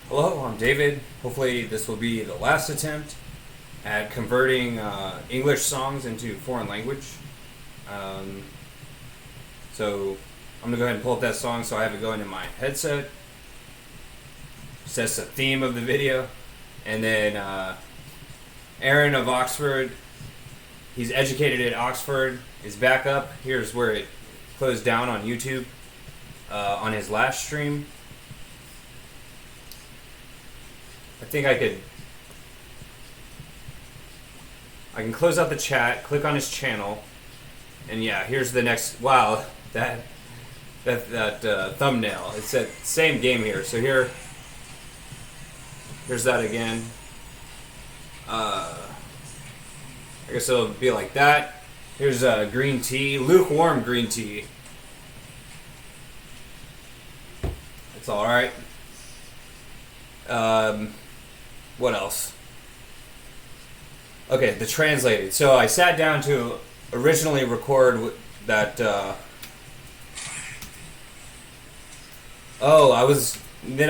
Hello, I'm David. Hopefully, this will be the last attempt at converting English songs into foreign language. Um, so, I'm gonna go ahead and pull up that song so I have it going in my headset. So that's the theme of the video. And then Aaron of Oxford, he's educated at Oxford, is back up. Here's where it closed down on YouTube on his last stream. I think I can close out the chat, click on his channel, and yeah, here's the next. Wow, that thumbnail. It's that same game here. So here's that again. I guess it'll be like that. Here's green tea, lukewarm green tea. It's all right. What else? Okay, the translated. So I sat down to originally record that. Then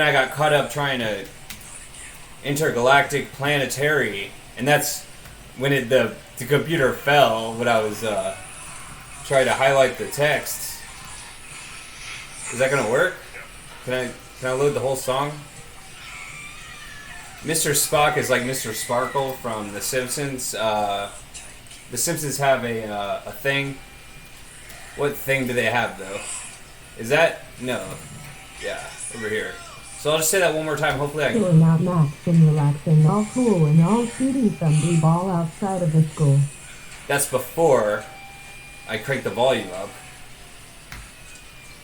I got caught up trying to intergalactic planetary, and that's when the computer fell when I was trying to highlight the text. Is that gonna work? Can I load the whole song? Mr. Spock is like Mr. Sparkle from The Simpsons. The Simpsons have a thing. What thing do they have, though? Is that... No. Yeah, over here. So I'll just say that one more time. Hopefully I can... You're not lax and relaxing, all cool and all shooting some blue ball outside of the school. That's before I crank the volume up.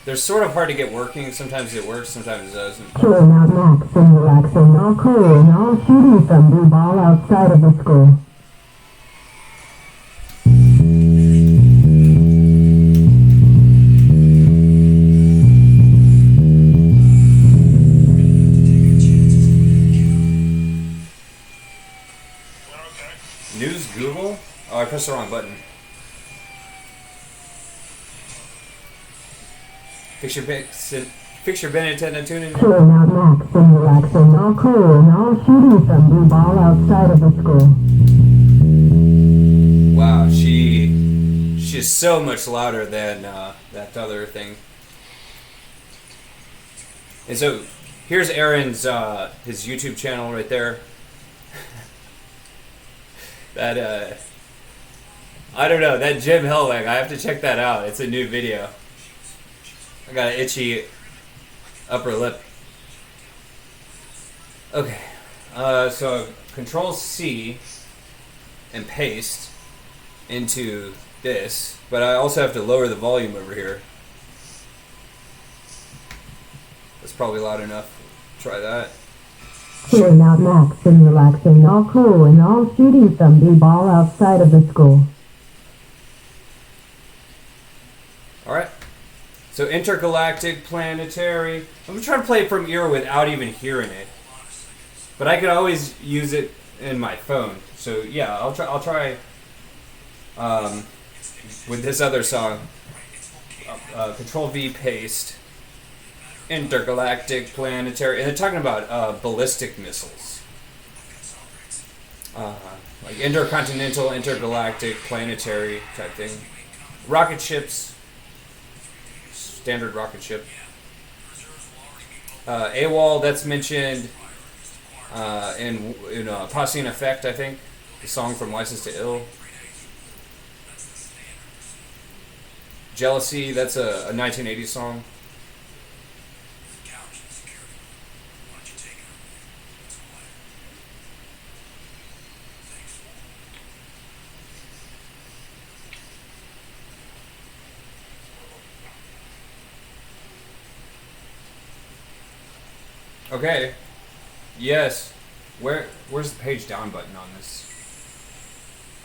They're sort of hard to get working. Sometimes it works, sometimes it doesn't. You're not lax and relaxing, all cool and all shooting some blue ball outside of the school. News Google? Oh, I pressed the wrong button. Fix your Benetton tune in. You're not lax and relaxing, all cool and all shooting some blue ball outside of the school. Wow, she's so much louder than that other thing. And so here's Aaron's his YouTube channel right there. That I don't know, that Jim Hellweg, I have to check that out. It's a new video. I got an itchy upper lip. Okay, so Control C and paste into this, but I also have to lower the volume over here. That's probably loud enough. Try that. You're not lax and relaxing, all cool and all shooting some blue ball outside of the school. Alright. So intergalactic, planetary. I'm trying to play it from ear without even hearing it. But I could always use it in my phone. So yeah, I'll try with this other song. Control V paste. Intergalactic, planetary. And they're talking about ballistic missiles. Like intercontinental, intergalactic, planetary type thing. Rocket ships. Standard rocket ship. AWOL, that's mentioned in Posse in Effect, I think. The song from License to Ill. Jealousy, that's a 1980s song. Okay. Yes. Where's the page down button on this?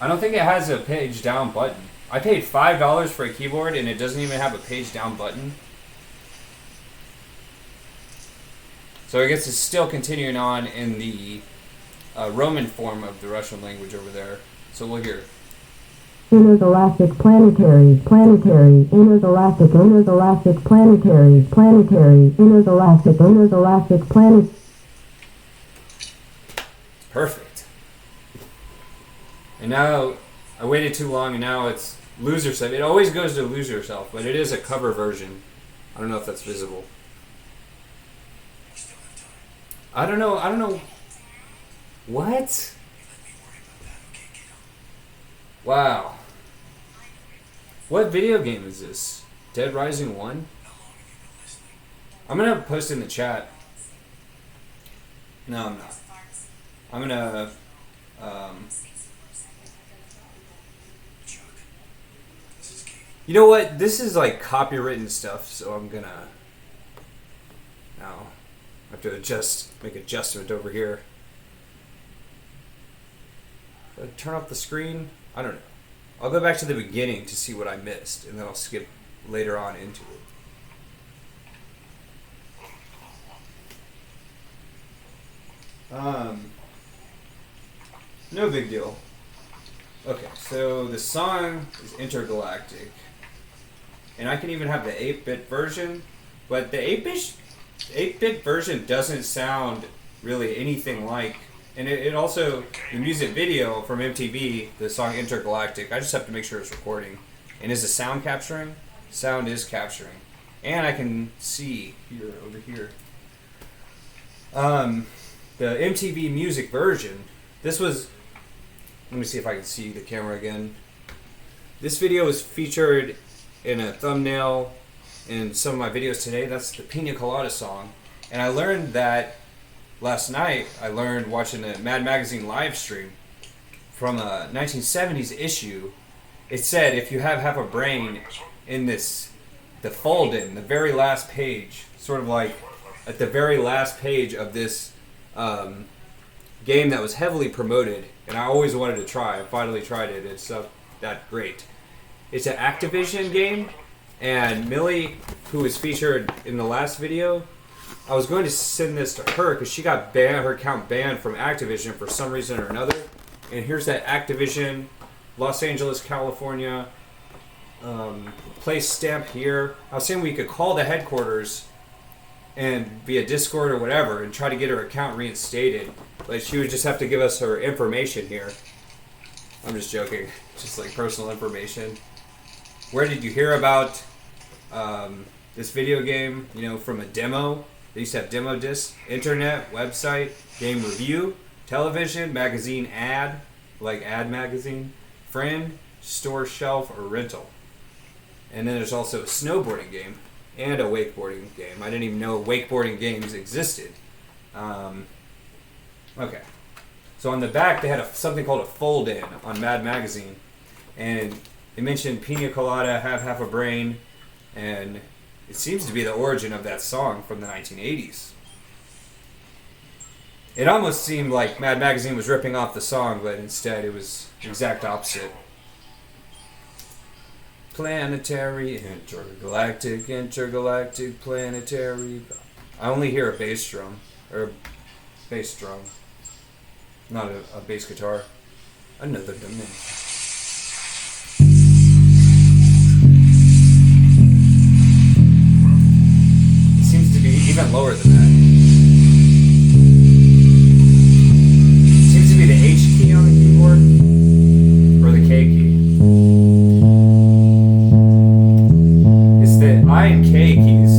I don't think it has a page down button. I paid $5 for a keyboard and it doesn't even have a page down button. So I guess it's still continuing on in the Roman form of the Russian language over there. So we'll hear. Intergalactic, planetary, planetary, intergalactic, intergalactic, planetary, planetary, intergalactic, intergalactic, planet. Perfect. And now I waited too long, and now it's Lose Yourself. It always goes to Lose Yourself, but it is a cover version. I don't know if that's visible. I don't know. What? Wow. What video game is this? Dead Rising 1? I'm gonna post in the chat. No, I'm not. I'm gonna, you know what? This is like copywritten stuff, so I'm gonna, now, I have to make adjustment over here. Should I turn off the screen? I don't know. I'll go back to the beginning to see what I missed, and then I'll skip later on into it. No big deal. Okay, so the song is Intergalactic. And I can even have the 8-bit version, but the 8-bit version doesn't sound really anything like, and it also, the music video from MTV, the song Intergalactic, I just have to make sure it's recording. And is the sound capturing? Sound is capturing. And I can see here, over here. The MTV music version, this was, let me see if I can see the camera again. This video was featured in a thumbnail in some of my videos today. That's the Pina Colada song. And I learned that last night. I learned watching a Mad Magazine live stream from a 1970s issue. It said if you have half a brain in this, the fold-in, the very last page, sort of like at the very last page of this game that was heavily promoted, and I always wanted to try. I finally tried it. It's that great. It's an Activision game, and Millie, who was featured in the last video, I was going to send this to her because she got banned, her account banned from Activision for some reason or another. And here's that Activision, Los Angeles, California, place stamp here. I was saying we could call the headquarters and via Discord or whatever and try to get her account reinstated. But she would just have to give us her information here. I'm just joking. Just like personal information. Where did you hear about this video game? You know, from a demo. They used to have demo discs, internet, website, game review, television, magazine ad, like ad magazine, friend, store shelf, or rental. And then there's also a snowboarding game and a wakeboarding game. I didn't even know wakeboarding games existed. Okay. So on the back, they had something called a fold-in on Mad Magazine. And it mentioned Pina Colada, Have Half a Brain, and it seems to be the origin of that song from the 1980s. It almost seemed like Mad Magazine was ripping off the song, but instead it was the exact opposite. Planetary, intergalactic, planetary. I only hear a bass drum, not a bass guitar. Another dimension. Even lower than that. Seems to be the H key on the keyboard, or the K key. It's the I and K keys.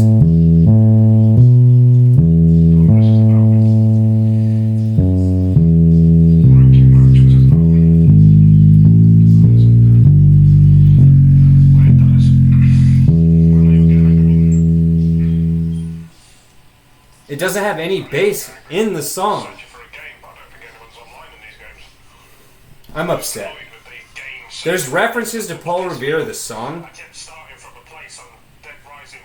It doesn't have any bass in the song. I'm upset. There's references to Paul Revere, the song.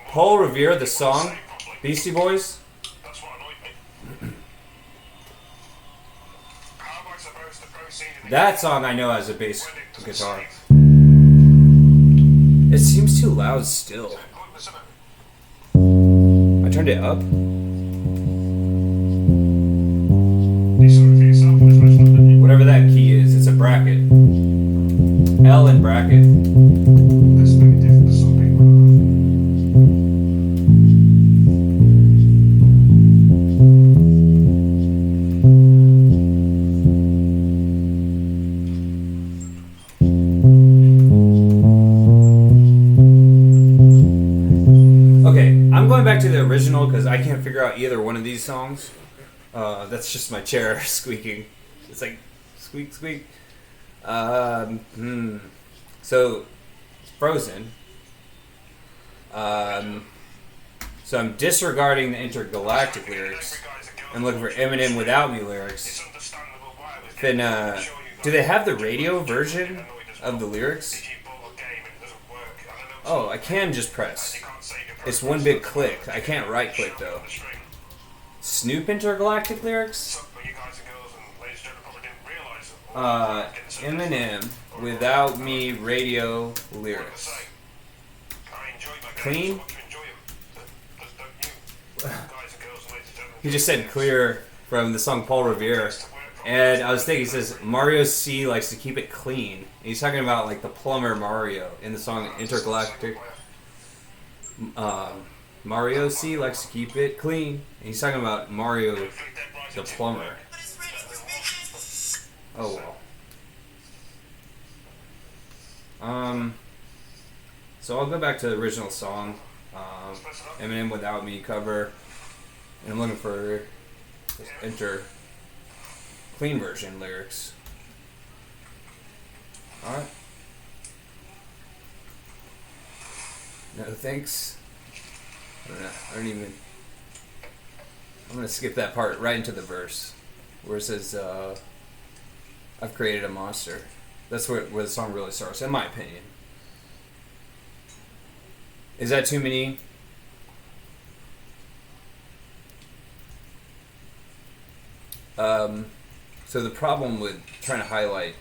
Paul Revere, the song. Beastie Boys. That song I know has a bass guitar. It seems too loud still. I turned it up. Whatever that key is, it's a bracket. L in bracket. That's very different to some people. original because I can't figure out either one of these songs. That's just my chair squeaking. It's like squeak, squeak. So, Frozen. So I'm disregarding the intergalactic lyrics. I'm looking for Eminem Without Me lyrics. Then, do they have the radio version of the lyrics? Oh, I can just press. It's one big click. I can't right click though. Snoop intergalactic lyrics? Eminem Without Me radio lyrics. Clean? He just said clear from the song Paul Revere. And I was thinking, he says, Mario C likes to keep it clean. And he's talking about like the plumber Mario in the song Intergalactic. Mario C likes to keep it clean. And he's talking about Mario the plumber. Oh well. So I'll go back to the original song. Eminem Without Me cover. And I'm looking for enter clean version lyrics. Alright. No thanks. I don't even. I'm gonna skip that part right into the verse where it says, I've created a monster. That's where the song really starts, in my opinion. Is that too many? So the problem with trying to highlight.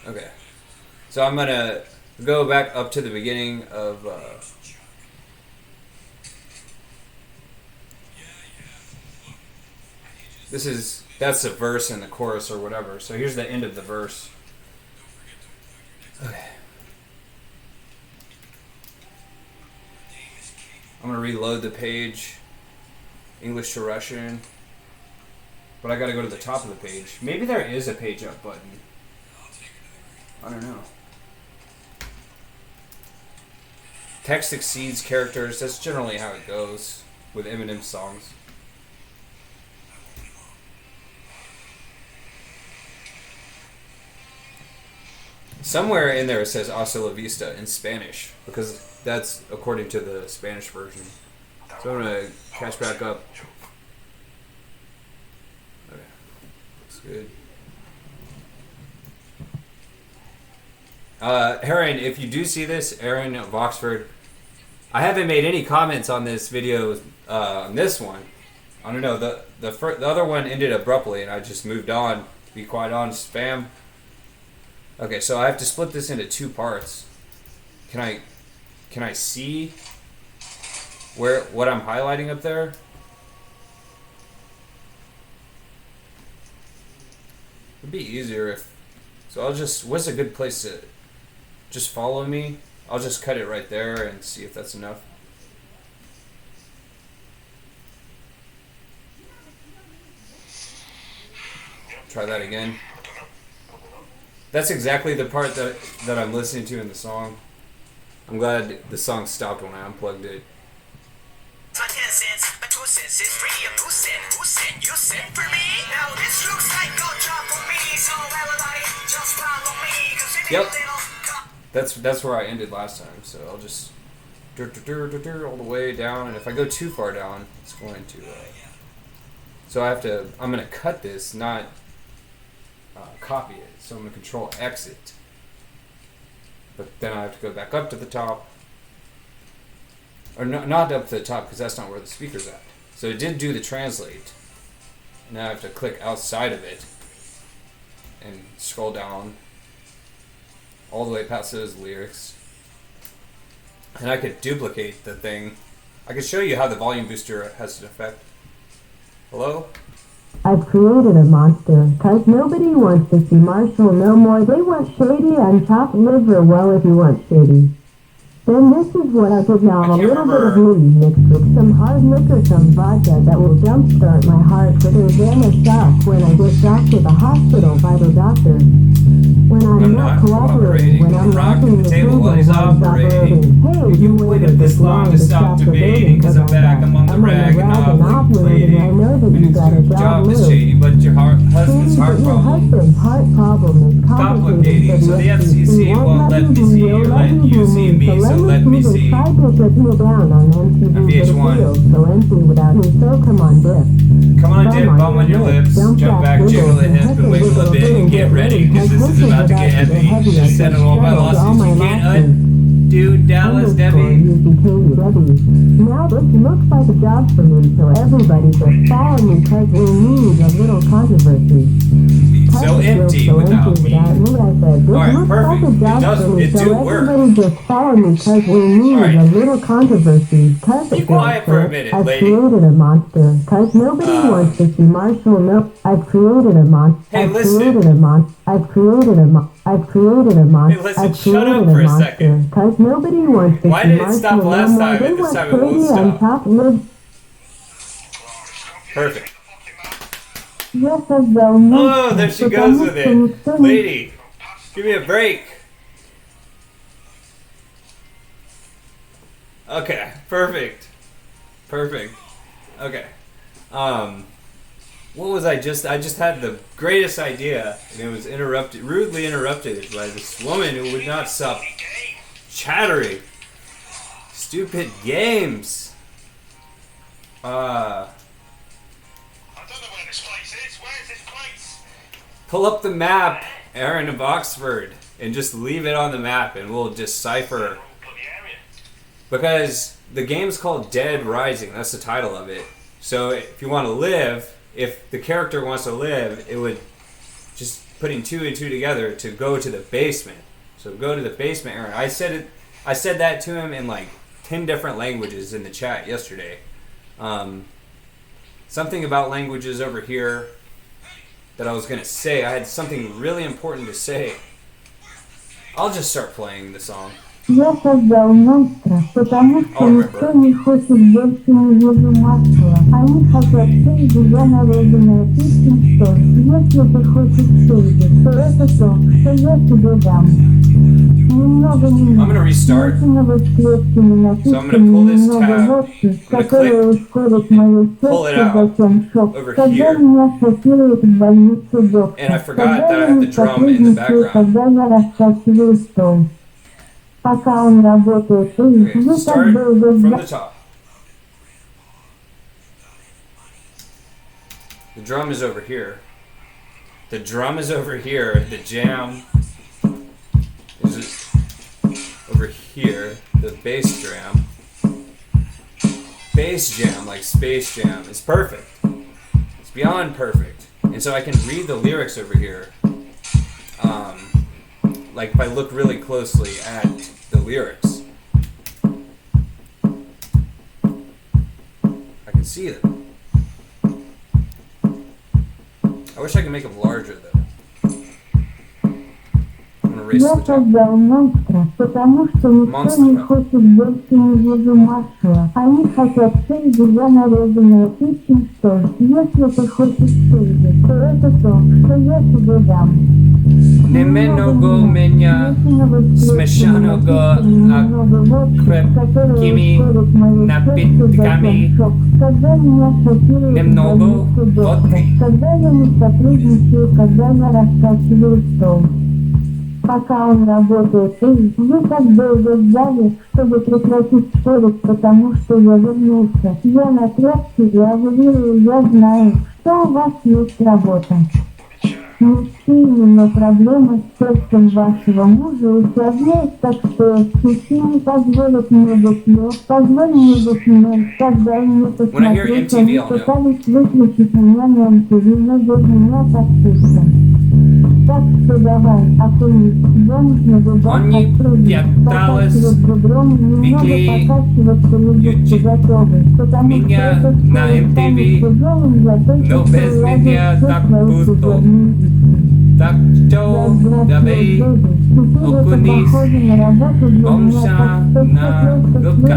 Okay. So I'm gonna go back up to the beginning of. That's the verse and the chorus or whatever. So here's the end of the verse. Okay. I'm gonna reload the page, English to Russian, but I gotta go to the top of the page. Maybe there is a page up button. I don't know. Text exceeds characters. That's generally how it goes with Eminem songs. Somewhere in there it says Hasta la vista in Spanish, because that's according to the Spanish version. So I'm going to catch back up. Okay. Looks good. Aaron, if you do see this, Aaron of Oxford, I haven't made any comments on this video, on this one. I don't know, the other one ended abruptly and I just moved on, to be quite honest, fam. Okay, so I have to split this into two parts. Can I see what I'm highlighting up there? It'd be easier if. So I'll just. What's a good place to just follow me? I'll just cut it right there and see if that's enough. Try that again. That's exactly the part that I'm listening to in the song. I'm glad the song stopped when I unplugged it. My 10 cents, my 2 cents is free. Who sent, you sent for me? Now this looks like a job for me. So everybody just follow me. 'Cause it Yep. That's where I ended last time. So I'll just all the way down. And if I go too far down, it's going to. So I'm gonna cut this, not copy it. So I'm gonna Control Exit. But then I have to go back up to the top. Or not up to the top, because that's not where the speaker's at. So it did do the translate. Now I have to click outside of it and scroll down all the way past those lyrics. And I could duplicate the thing. I could show you how the volume booster has an effect. Hello? I've created a monster, 'cause nobody wants to see Marshall no more. They want shady and chopped liver. Well, if you want shady, then this is what I put down. A little bit of weed mixed with some hard liquor, some vodka that will jumpstart my heart. But there's a shock when I get dropped to the hospital by the doctor. When I'm not cooperating, when I'm rocking the table while he's operating. Hey, You waited this long to stop debating, cause I'm back, I'm on the rag and ovulating. I know that And you it's got a your job is job shady, but your husband's heart Your problem. husband's heart problem is Complicating, so the FCC won't let me see you, let you see me, so let me see. Try to put me down on MTV On VH1. so empty without me, so come on, dip. Come on, dip, bum on your lips, jump back, jiggle a hip, and wiggle a bit, and get ready, cause this is about to get heavy. Just settle all my lawsuits, you can't undo Dallas, Debbie. Now this looks like a job for me, so everybody just follow me, cause we need a little controversy. So empty without me. Alright, perfect. It does, it do work. Everybody just follow me because we need Alright. a little controversy. Be quiet for a minute, I've lady. created a monster because nobody wants to see Marshall. No, I've created a monster. Hey, I've listen. created a monster. I've created a monster. I've created a monster. Hey, listen, I've shut created up a for a monster second. because nobody wants to Why see did it Marshall stop no last more. time They and this want time it won't shady stop? and top live. Perfect. Yes, as though Oh, there she goes with it. Lady, give me a break. Okay, perfect. Perfect. Okay. What was I just had the greatest idea, and it was rudely interrupted by this woman who would not stop chattering. Stupid games. I don't know where this place is. Where's this place? Pull up the map, Aaron of Oxford, and just leave it on the map, and we'll decipher. Because the game's called Dead Rising. That's the title of it. So if you want to live, if the character wants to live, it would just putting 2 and 2 together to go to the basement. So go to the basement, Aaron. I said that to him in like 10 different languages in the chat yesterday. Something about languages over here that I was going to say. I had something really important to say. I'll just start playing the song. Я создал монстра, потому что никто не хочет больше не вижу масла. Они хотят Сейди, я нарезанная песня, что если ты хочешь Сейди, то это то, что я тебе дам. Немного I'm gonna restart. So I'm gonna pull this tab. I'm gonna pull it out over here. And I forgot that I have the drum in the background. Пока он работает, Okay, start from the top. The drum is over here. The drum is over here. The jam is over here. The bass drum. Bass jam, like Space Jam. It's perfect. It's beyond perfect. And so I can read the lyrics over here. Like if I look really closely at the lyrics, I can see them. I wish I could make them larger though. I'm gonna erase Я the top. создал монстра, потому что никто не хочет больше не вижу Маршала. Они хотят Сейди, я нарезанная песня, что если ты хочешь Сейди, то это то, что я тебе дам. Немного меня смешанного крепкими напитками. Немного водки. Когда я не сотрудничаю, когда я раскачиваю стол. Пока он работает, и вы так долго ждали, чтобы прекратить спорить, потому что я вернулся. Я напрягся, я уверен, я знаю, что у вас есть работа. Мужчины, но проблема с сердцем вашего мужа усложняет, так что мужчины позволят мне быть лёг, позволь мне быть мной, когда я не посмотреть, они пытались выключить меня на MTV, но без меня так пусто. Так что давай, окунись, замужно бывать Они пяталась, бегли, готовы, потому меня что это на MTV, тяжелым, зато но без меня так пусто. Так что давай окунись, бомжа на губка.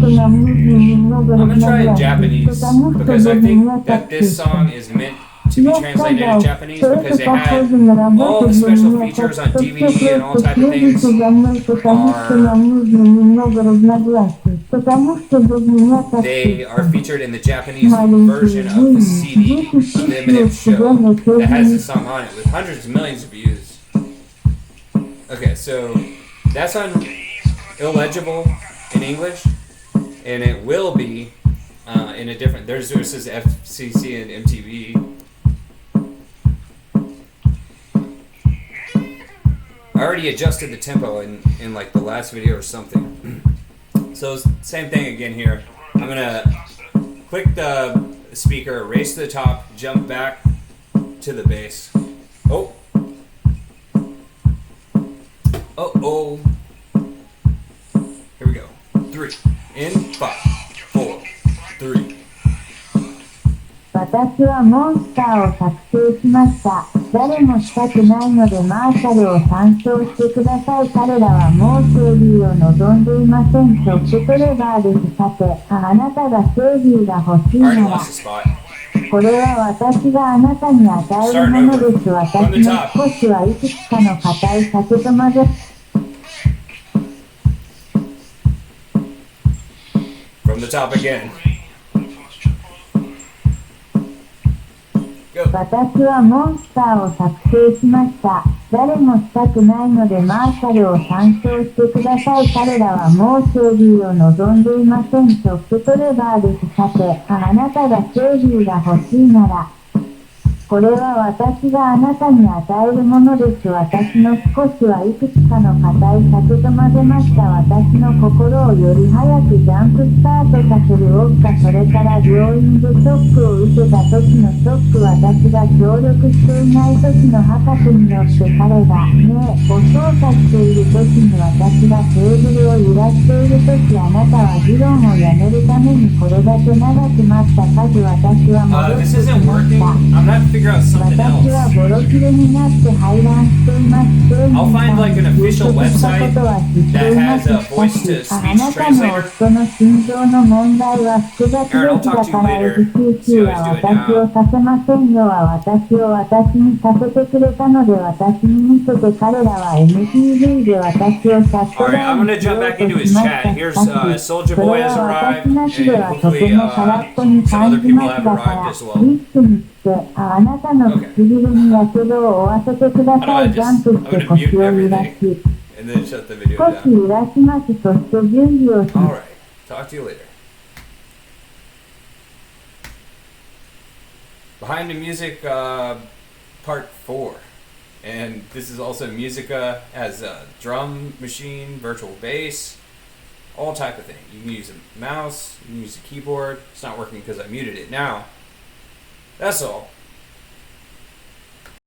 I'm gonna try in Japanese because I think that this song is meant to be translated into Japanese because they had all the special features on DVD and all type of things they are featured in the Japanese version of the CD limited show that has this song on it with hundreds of millions of views. Okay, so that's on illegible in English, and it will be in a different. There's versus FCC and MTV. I already adjusted the tempo in like the last video or something. So same thing again here. I'm gonna click the speaker, erase to the top, jump back to the bass. Oh. Oh. Here we go. 3 in 5, 4, 3. 私はモンスターを作成しました。誰もしたくないのでマーシャルを参照してください。彼らはもう正義を望んでいません。ショップトレバーです。さて、あなたが正義が欲しいなら、これは私があなたに与えるものです。私の少しはいくつかの硬い酒と混ぜ、From the top again. 私はモンスターを作成しました。誰もしたくないのでマーシャルを参照してください。彼らはもう正義を望んでいません。ショップトレバーです。さて、あなたが正義が欲しいなら、これは私があなたに与えるものです。私の少しはいくつかの硬い酒と混ぜました。私の心をより早くジャンプスタートさせるオッカ。それから病院でショックを受けた時のショック。私が協力していない時の博士によって彼がねを操作している時に私がテーブルを揺らしている時、あなたは議論をやめるためにこれだけ長く待った数。私は戻ってきました。Out something else. I'll find like an official website that has a voice to speech translator. Aaron, I'll talk to you later. See how he's doing Alright, I'm gonna jump back into his chat. Here's Soldier Boy has arrived, and hopefully some other people have arrived as well. あなたの唇にやけどを負わせてください。ジャンプして腰を揺らし、少し揺らします。そして準備をします。Alright, talk to you later. Behind the Music Part 4. And this is also Musica, has a drum machine, virtual bass, all type of thing. You can use a mouse, you can use a keyboard. It's not working because I muted it now. That's all.